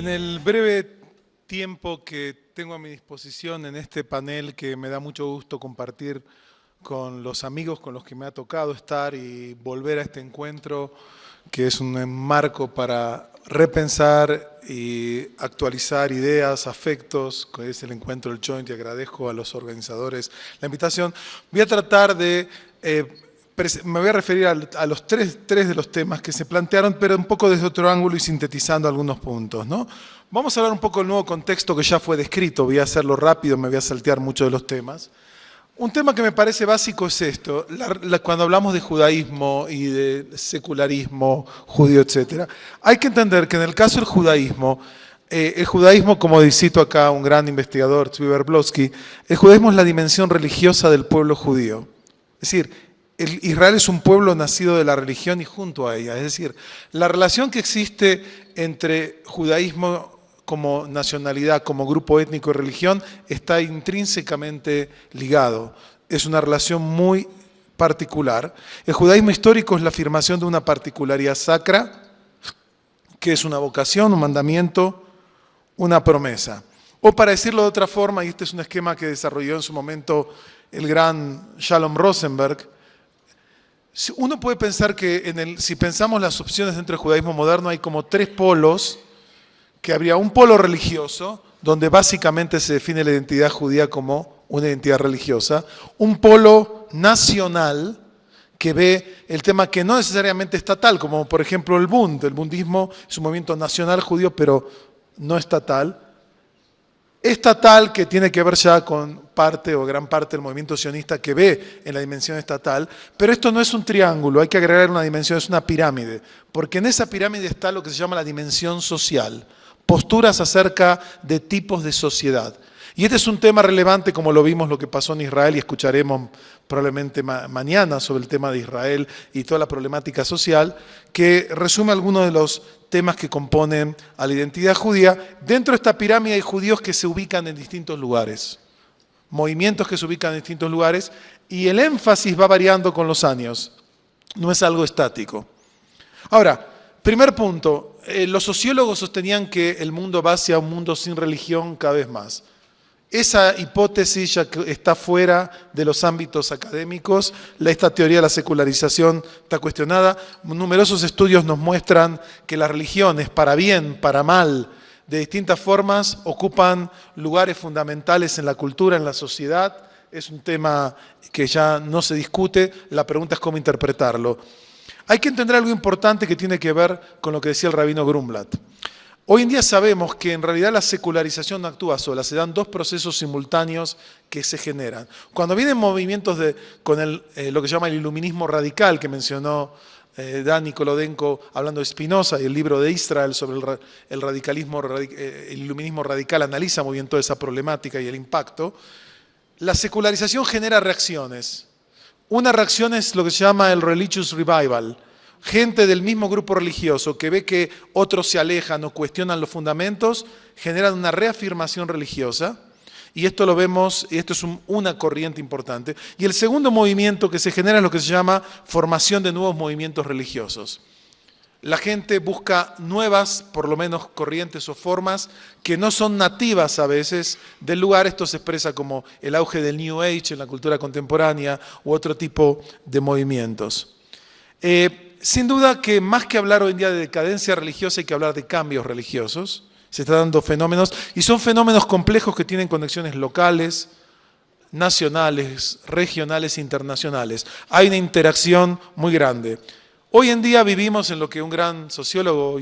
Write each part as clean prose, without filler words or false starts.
En el breve tiempo que tengo a mi disposición en este panel, que me da mucho gusto compartir con los amigos con los que me ha tocado estar y volver a este encuentro, que es un marco para repensar y actualizar ideas, afectos, que es el encuentro del Joint, y agradezco a los organizadores la invitación. Voy a tratar de... me voy a referir a los tres de los temas que se plantearon, pero un poco desde otro ángulo y sintetizando algunos puntos, ¿no? Vamos a hablar un poco del nuevo contexto que ya fue descrito. Voy a hacerlo rápido, me voy a saltear muchos de los temas. Un tema que me parece básico es esto. Cuando hablamos de judaísmo y de secularismo judío, etc., hay que entender que en el caso del judaísmo, como cito acá a un gran investigador, Tzvi Verblovsky, el judaísmo es la dimensión religiosa del pueblo judío. Es decir, Israel es un pueblo nacido de la religión y junto a ella. Es decir, la relación que existe entre judaísmo como nacionalidad, como grupo étnico y religión, está intrínsecamente ligado. Es una relación muy particular. El judaísmo histórico es la afirmación de una particularidad sacra, que es una vocación, un mandamiento, una promesa. O para decirlo de otra forma, y este es un esquema que desarrolló en su momento el gran Shalom Rosenberg, uno puede pensar que si pensamos las opciones dentro del judaísmo moderno, hay como tres polos, que habría un polo religioso, donde básicamente se define la identidad judía como una identidad religiosa, un polo nacional, que ve el tema que no necesariamente estatal, como por ejemplo el Bund. El bundismo es un movimiento nacional judío, pero no estatal. Estatal, que tiene que ver ya con parte o gran parte del movimiento sionista que ve en la dimensión estatal, pero esto no es un triángulo, hay que agregar una dimensión, es una pirámide, porque en esa pirámide está lo que se llama la dimensión social, posturas acerca de tipos de sociedad. Y este es un tema relevante, como lo vimos lo que pasó en Israel, y escucharemos probablemente mañana sobre el tema de Israel y toda la problemática social, que resume algunos de los temas que componen a la identidad judía. Dentro de esta pirámide hay judíos que se ubican en distintos lugares, movimientos que se ubican en distintos lugares, y el énfasis va variando con los años, no es algo estático. Ahora, primer punto, los sociólogos sostenían que el mundo va hacia un mundo sin religión cada vez más. Esa hipótesis ya está fuera de los ámbitos académicos. Esta teoría de la secularización está cuestionada. Numerosos estudios nos muestran que las religiones, para bien, para mal, de distintas formas, ocupan lugares fundamentales en la cultura, en la sociedad. Es un tema que ya no se discute. La pregunta es cómo interpretarlo. Hay que entender algo importante que tiene que ver con lo que decía el rabino Grumblat. Hoy en día sabemos que en realidad la secularización no actúa sola, se dan dos procesos simultáneos que se generan. Cuando vienen movimientos con lo que se llama el iluminismo radical, que mencionó Dan Nikolodenko hablando de Spinoza, y el libro de Israel sobre el iluminismo radical analiza muy bien toda esa problemática y el impacto, la secularización genera reacciones. Una reacción es lo que se llama el religious revival. Gente del mismo grupo religioso que ve que otros se alejan o cuestionan los fundamentos, generan una reafirmación religiosa, y esto lo vemos, y esto es una corriente importante. Y el segundo movimiento que se genera es lo que se llama formación de nuevos movimientos religiosos. La gente busca nuevas, por lo menos, corrientes o formas que no son nativas a veces del lugar. Esto se expresa como el auge del New Age en la cultura contemporánea u otro tipo de movimientos. Sin duda que más que hablar hoy en día de decadencia religiosa hay que hablar de cambios religiosos. Se están dando fenómenos y son fenómenos complejos que tienen conexiones locales, nacionales, regionales e internacionales. Hay una interacción muy grande. Hoy en día vivimos en lo que un gran sociólogo,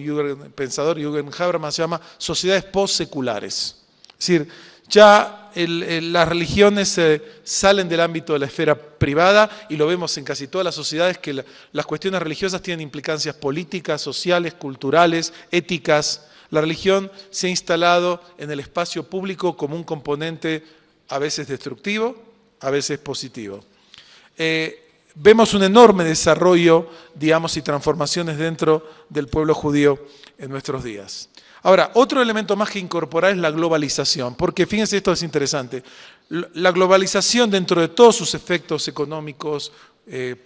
pensador, Jürgen Habermas, llama sociedades postseculares. Es decir, ya las religiones salen del ámbito de la esfera privada, y lo vemos en casi todas las sociedades que las cuestiones religiosas tienen implicancias políticas, sociales, culturales, éticas. La religión se ha instalado en el espacio público como un componente a veces destructivo, a veces positivo. Vemos un enorme desarrollo, digamos, y transformaciones dentro del pueblo judío en nuestros días. Ahora, otro elemento más que incorporar es la globalización, porque fíjense, esto es interesante. La globalización, dentro de todos sus efectos económicos,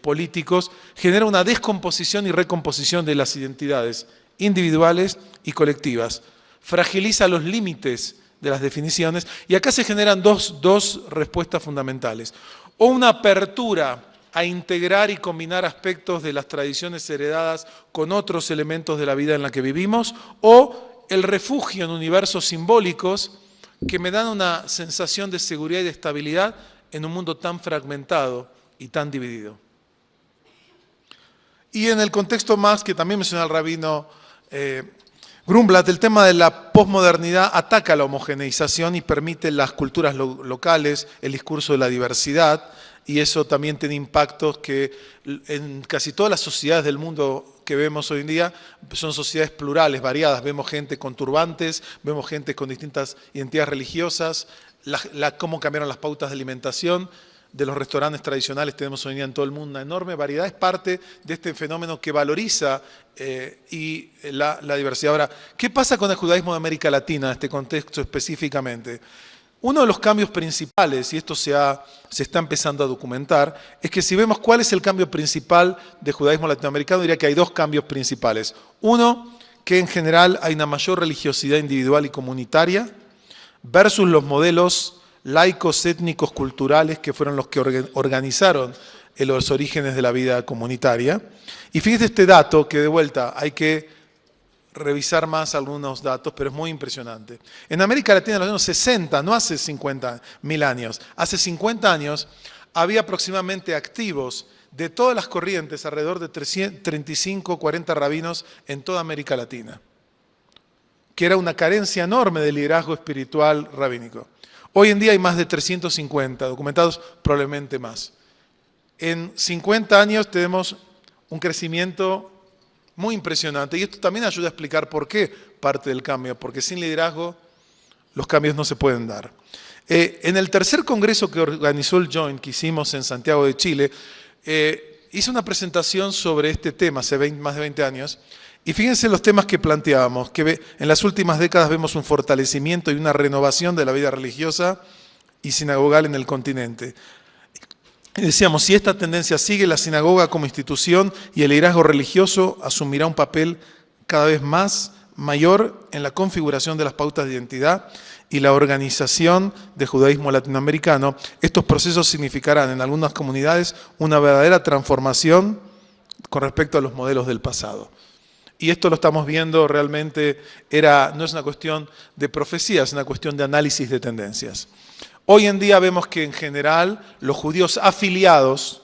políticos, genera una descomposición y recomposición de las identidades individuales y colectivas. fragiliza los límites de las definiciones, y acá se generan dos respuestas fundamentales. O una apertura a integrar y combinar aspectos de las tradiciones heredadas con otros elementos de la vida en la que vivimos, o el refugio en universos simbólicos que me dan una sensación de seguridad y de estabilidad en un mundo tan fragmentado y tan dividido. Y en el contexto más que también mencionó el rabino Grumblat, el tema de la posmodernidad ataca la homogeneización y permite las culturas locales, el discurso de la diversidad, y eso también tiene impactos que en casi todas las sociedades del mundo que vemos hoy en día son sociedades plurales, variadas. Vemos gente con turbantes, vemos gente con distintas identidades religiosas, cómo cambiaron las pautas de alimentación de los restaurantes tradicionales tenemos hoy en día en todo el mundo una enorme variedad, es parte de este fenómeno que valoriza la diversidad. Ahora, ¿qué pasa con el judaísmo de América Latina en este contexto específicamente? Uno de los cambios principales, y esto se está empezando a documentar, es que si vemos cuál es el cambio principal de judaísmo latinoamericano, diría que hay dos cambios principales. Uno, que en general hay una mayor religiosidad individual y comunitaria versus los modelos laicos, étnicos, culturales, que fueron los que organizaron los orígenes de la vida comunitaria. Y fíjate este dato, que de vuelta hay que revisar más algunos datos, pero es muy impresionante. En América Latina en los años 60, no hace 50.000 años, hace 50 años había aproximadamente activos de todas las corrientes, alrededor de 35, 40 rabinos en toda América Latina, que era una carencia enorme de liderazgo espiritual rabínico. Hoy en día hay más de 350, documentados probablemente más. En 50 años tenemos un crecimiento muy impresionante, y esto también ayuda a explicar por qué parte del cambio, porque sin liderazgo los cambios no se pueden dar. En el tercer congreso que organizó el Joint, que hicimos en Santiago de Chile, hice una presentación sobre este tema hace más de 20 años, y fíjense los temas que planteábamos, que en las últimas décadas vemos un fortalecimiento y una renovación de la vida religiosa y sinagogal en el continente. Y decíamos, si esta tendencia sigue, la sinagoga como institución y el liderazgo religioso asumirá un papel cada vez más mayor en la configuración de las pautas de identidad y la organización del judaísmo latinoamericano. Estos procesos significarán en algunas comunidades una verdadera transformación con respecto a los modelos del pasado. Y esto lo estamos viendo realmente, no es una cuestión de profecía, es una cuestión de análisis de tendencias. Hoy en día vemos que en general los judíos afiliados,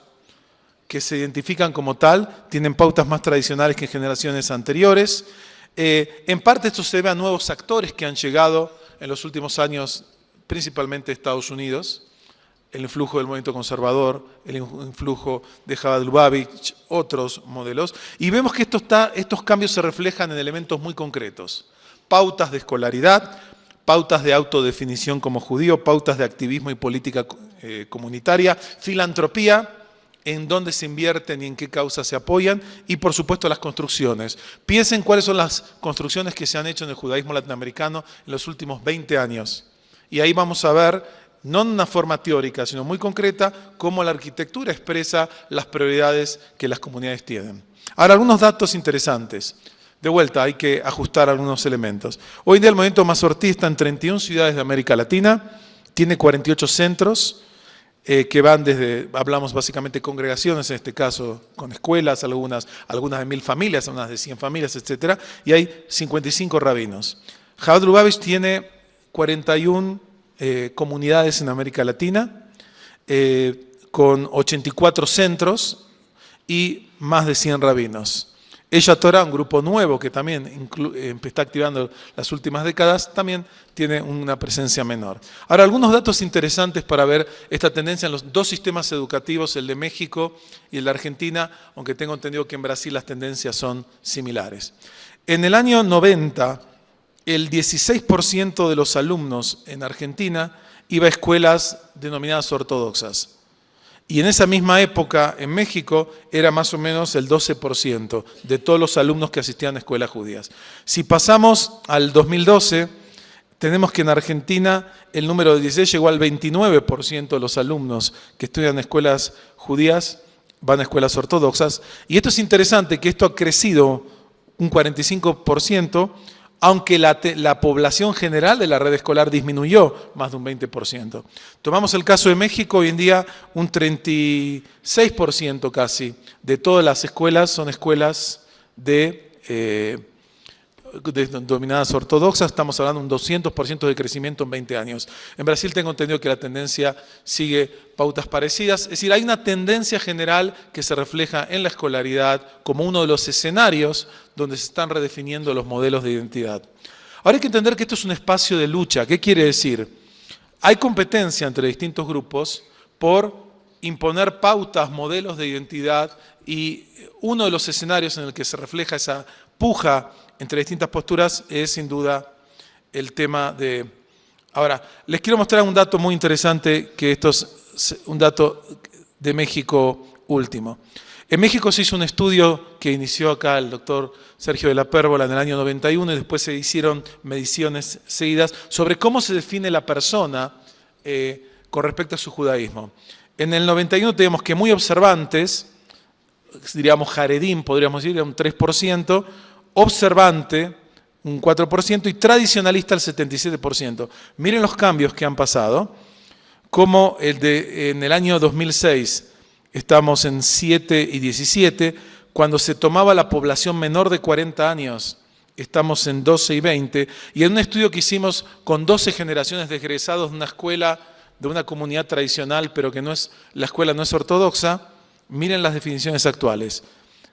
que se identifican como tal, tienen pautas más tradicionales que en generaciones anteriores. En parte esto se debe a nuevos actores que han llegado en los últimos años, principalmente de Estados Unidos, el influjo del movimiento conservador, el influjo de Chabad Lubavitch, otros modelos, y vemos que estos cambios se reflejan en elementos muy concretos. Pautas de escolaridad, pautas de autodefinición como judío, pautas de activismo y política comunitaria, filantropía, en dónde se invierten y en qué causas se apoyan, y por supuesto las construcciones. Piensen cuáles son las construcciones que se han hecho en el judaísmo latinoamericano en los últimos 20 años. Y ahí vamos a ver, no en una forma teórica, sino muy concreta, cómo la arquitectura expresa las prioridades que las comunidades tienen. Ahora, algunos datos interesantes. De vuelta, hay que ajustar algunos elementos. Hoy en día el movimiento Masortí está en 31 ciudades de América Latina, tiene 48 centros que van desde, hablamos básicamente de congregaciones, en este caso con escuelas, algunas de 1000 familias, algunas de 100 familias, etc. Y hay 55 rabinos. Chabad Lubavitch tiene 41 comunidades en América Latina, con 84 centros y más de 100 rabinos. Ella Torah, un grupo nuevo que también está activando las últimas décadas, también tiene una presencia menor. Ahora, algunos datos interesantes para ver esta tendencia en los dos sistemas educativos, el de México y el de Argentina, aunque tengo entendido que en Brasil las tendencias son similares. En el año 90, el 16% de los alumnos en Argentina iba a escuelas denominadas ortodoxas. Y en esa misma época, en México, era más o menos el 12% de todos los alumnos que asistían a escuelas judías. Si pasamos al 2012, tenemos que en Argentina el número de 16 llegó al 29% de los alumnos que estudian en escuelas judías van a escuelas ortodoxas. Y esto es interesante, que esto ha crecido un 45%, aunque la población general de la red escolar disminuyó más de un 20%. Tomamos el caso de México, hoy en día un 36% casi de todas las escuelas son escuelas denominadas ortodoxas, estamos hablando de un 200% de crecimiento en 20 años. En Brasil tengo entendido que la tendencia sigue pautas parecidas, es decir, hay una tendencia general que se refleja en la escolaridad como uno de los escenarios donde se están redefiniendo los modelos de identidad. Ahora hay que entender que esto es un espacio de lucha. ¿Qué quiere decir? Hay competencia entre distintos grupos por imponer pautas, modelos de identidad, y uno de los escenarios en el que se refleja esa puja entre distintas posturas es sin duda el tema de... Ahora, les quiero mostrar un dato muy interesante, que esto es un dato de México último. En México se hizo un estudio que inició acá el doctor Sergio de la Pérgola en el año 91 y después se hicieron mediciones seguidas sobre cómo se define la persona con respecto a su judaísmo. En el 91 teníamos que muy observantes, diríamos Jaredín, podríamos decir, era un 3%, observante, un 4%, y tradicionalista, el 77%. Miren los cambios que han pasado, como en el año 2006 estamos en 7 y 17, cuando se tomaba la población menor de 40 años, estamos en 12 y 20, y en un estudio que hicimos con 12 generaciones de egresados de una escuela, de una comunidad tradicional, pero que la escuela no es ortodoxa, miren las definiciones actuales.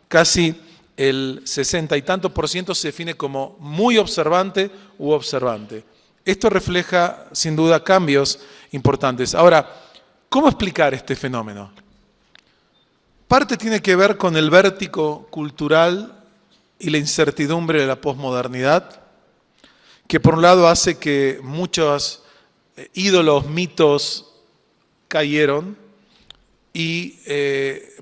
Casi el 60 y tanto % se define como muy observante u observante. Esto refleja, sin duda, cambios importantes. Ahora, ¿cómo explicar este fenómeno? Parte tiene que ver con el vértigo cultural y la incertidumbre de la posmodernidad, que por un lado hace que muchos ídolos, mitos cayeron, y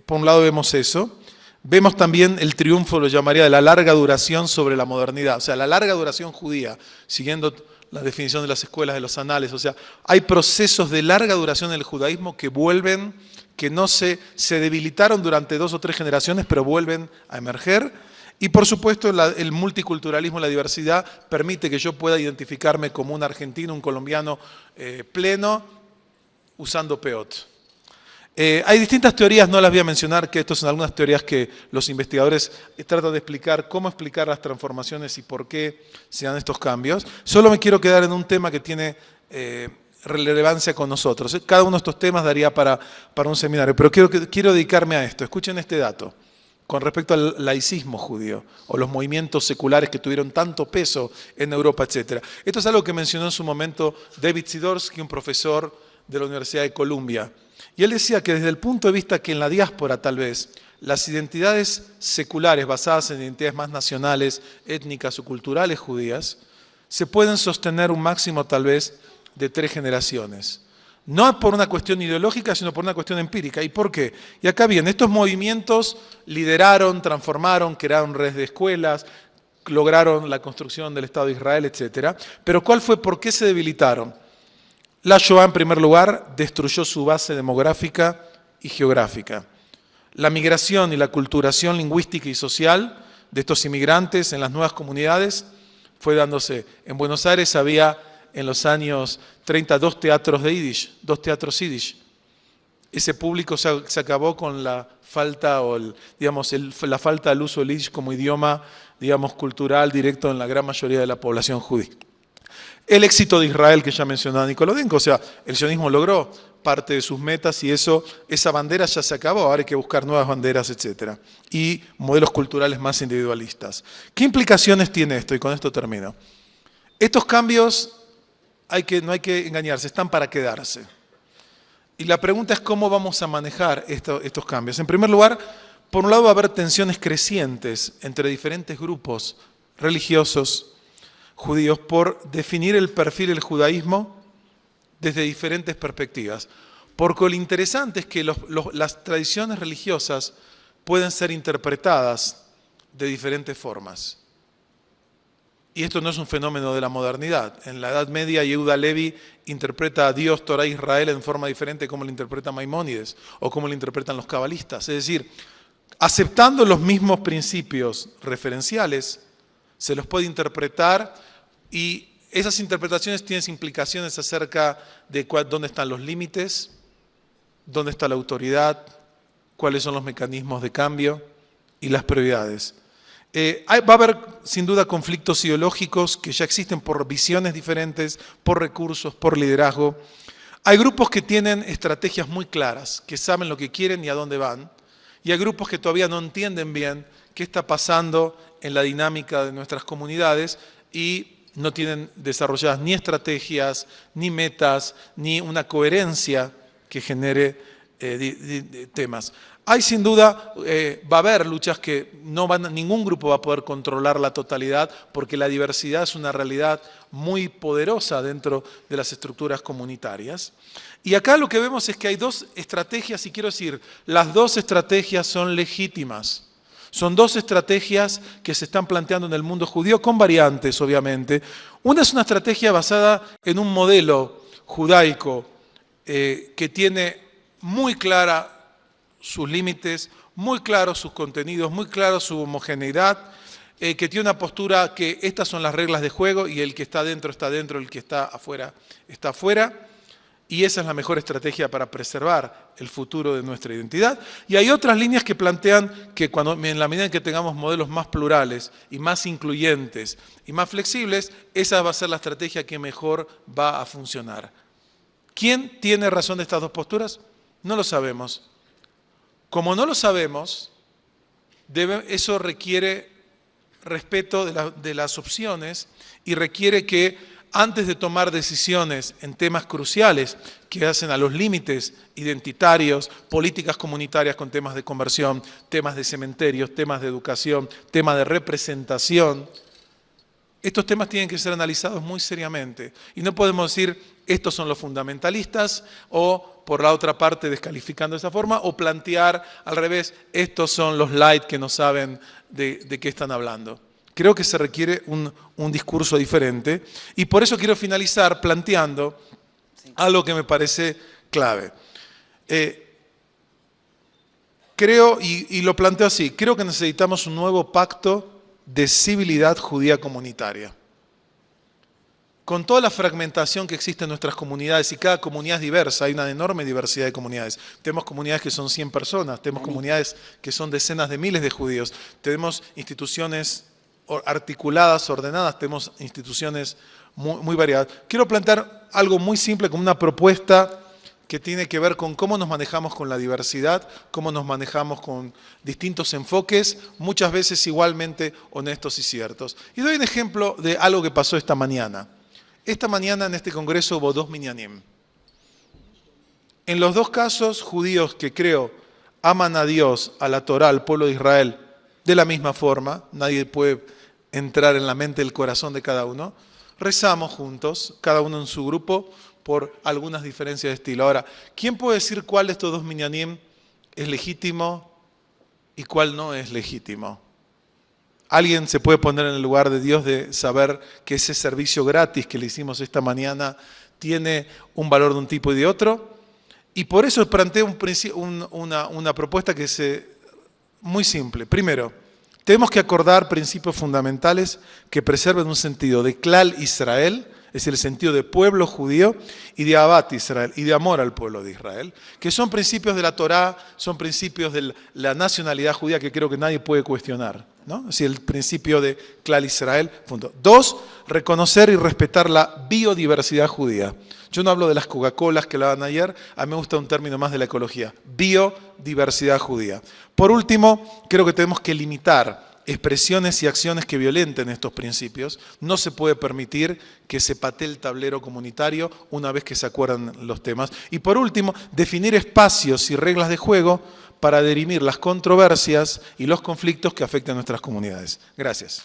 por un lado vemos eso. Vemos también el triunfo, lo llamaría, de la larga duración sobre la modernidad, o sea, la larga duración judía, siguiendo la definición de las escuelas de los anales. O sea, hay procesos de larga duración en el judaísmo que vuelven, que no se debilitaron durante 2 o 3 generaciones, pero vuelven a emerger. Y por supuesto el multiculturalismo, la diversidad, permite que yo pueda identificarme como un argentino, un colombiano pleno, usando peot. Hay distintas teorías, no las voy a mencionar, que estas son algunas teorías que los investigadores tratan de explicar, cómo explicar las transformaciones y por qué se dan estos cambios. Solo me quiero quedar en un tema que tiene relevancia con nosotros. Cada uno de estos temas daría para un seminario, pero quiero dedicarme a esto. Escuchen este dato con respecto al laicismo judío o los movimientos seculares que tuvieron tanto peso en Europa, etc. Esto es algo que mencionó en su momento David Sidorsky, un profesor de la Universidad de Columbia. Y él decía que desde el punto de vista que en la diáspora tal vez las identidades seculares basadas en identidades más nacionales, étnicas o culturales judías se pueden sostener un máximo tal vez de 3 generaciones. No por una cuestión ideológica, sino por una cuestión empírica. ¿Y por qué? Y acá bien, estos movimientos lideraron, transformaron, crearon redes de escuelas, lograron la construcción del Estado de Israel, etc. Pero ¿por qué se debilitaron? La Shoah, en primer lugar, destruyó su base demográfica y geográfica. La migración y la culturación lingüística y social de estos inmigrantes en las nuevas comunidades fue dándose. En Buenos Aires había en los años 30 2 teatros de Yiddish, 2 teatros Yiddish. Ese público se acabó con la falta la falta del uso del Yiddish como idioma, cultural directo en la gran mayoría de la población judía. El éxito de Israel, que ya mencionaba Nicolodenko, o sea, el sionismo logró parte de sus metas y esa bandera ya se acabó, ahora hay que buscar nuevas banderas, etc. Y modelos culturales más individualistas. ¿Qué implicaciones tiene esto? Y con esto termino. Estos cambios, no hay que engañarse, están para quedarse. Y la pregunta es cómo vamos a manejar estos cambios. En primer lugar, por un lado va a haber tensiones crecientes entre diferentes grupos religiosos judíos por definir el perfil del judaísmo desde diferentes perspectivas. Porque lo interesante es que las tradiciones religiosas pueden ser interpretadas de diferentes formas. Y esto no es un fenómeno de la modernidad. En la Edad Media, Yehuda Levi interpreta a Dios, Torah, Israel en forma diferente como lo interpreta Maimónides o como lo interpretan los cabalistas. Es decir, aceptando los mismos principios referenciales, Se los puede interpretar y esas interpretaciones tienen implicaciones acerca de dónde están los límites, dónde está la autoridad, cuáles son los mecanismos de cambio y las prioridades. Va a haber sin duda conflictos ideológicos que ya existen por visiones diferentes, por recursos, por liderazgo. Hay grupos que tienen estrategias muy claras, que saben lo que quieren y a dónde van. Y hay grupos que todavía no entienden bien qué está pasando en la dinámica de nuestras comunidades y no tienen desarrolladas ni estrategias, ni metas, ni una coherencia que genere temas. Hay sin duda, va a haber luchas que ningún grupo va a poder controlar la totalidad porque la diversidad es una realidad muy poderosa dentro de las estructuras comunitarias. Y acá lo que vemos es que hay dos estrategias, y quiero decir, las dos estrategias son legítimas. Son dos estrategias que se están planteando en el mundo judío con variantes, obviamente. Una es una estrategia basada en un modelo judaico que tiene muy clara sus límites, muy claros sus contenidos, muy claro su homogeneidad, que tiene una postura que estas son las reglas de juego y el que está dentro, el que está afuera, está afuera. Y esa es la mejor estrategia para preservar el futuro de nuestra identidad. Y hay otras líneas que plantean que en la medida en que tengamos modelos más plurales y más incluyentes y más flexibles, esa va a ser la estrategia que mejor va a funcionar. ¿Quién tiene razón de estas dos posturas? No lo sabemos. Como no lo sabemos, eso requiere respeto de las opciones y requiere que antes de tomar decisiones en temas cruciales que hacen a los límites identitarios, políticas comunitarias con temas de conversión, temas de cementerios, temas de educación, temas de representación, estos temas tienen que ser analizados muy seriamente. Y no podemos decir, estos son los fundamentalistas, o por la otra parte descalificando de esa forma, o plantear al revés, estos son los light que no saben de qué están hablando. Creo que se requiere un discurso diferente y por eso quiero finalizar planteando algo que me parece clave. Creo, y lo planteo así, creo que necesitamos un nuevo pacto de civilidad judía comunitaria. Con toda la fragmentación que existe en nuestras comunidades, y cada comunidad es diversa, hay una enorme diversidad de comunidades. Tenemos comunidades que son 100 personas, tenemos comunidades que son decenas de miles de judíos, tenemos instituciones articuladas, ordenadas, tenemos instituciones muy variadas. Quiero plantear algo muy simple como una propuesta que tiene que ver con cómo nos manejamos con la diversidad, cómo nos manejamos con distintos enfoques, muchas veces igualmente honestos y ciertos. Y doy un ejemplo de algo que pasó esta mañana. Esta mañana en este congreso hubo 2 minyanim. En los dos casos, judíos que creo aman a Dios, a la Torá, al pueblo de Israel, de la misma forma, nadie puede entrar en la mente y el corazón de cada uno, rezamos juntos, cada uno en su grupo, por algunas diferencias de estilo. Ahora, ¿quién puede decir cuál de estos 2 minyanim es legítimo y cuál no es legítimo? ¿Alguien se puede poner en el lugar de Dios de saber que ese servicio gratis que le hicimos esta mañana tiene un valor de un tipo y de otro? Y por eso planteo una propuesta que es muy simple. Primero, tenemos que acordar principios fundamentales que preserven un sentido de Klal Israel, es decir, el sentido de pueblo judío, y de Ahavat Israel, y de amor al pueblo de Israel, que son principios de la Torá, son principios de la nacionalidad judía que creo que nadie puede cuestionar, ¿no? Es decir, el principio de Klal Israel, punto. 2, reconocer y respetar la biodiversidad judía. Yo no hablo de las Coca-Colas que hablaban ayer, a mí me gusta un término más de la ecología, biodiversidad judía. Por último, creo que tenemos que limitar expresiones y acciones que violenten estos principios. No se puede permitir que se patee el tablero comunitario una vez que se acuerdan los temas. Y por último, definir espacios y reglas de juego para dirimir las controversias y los conflictos que afectan a nuestras comunidades. Gracias.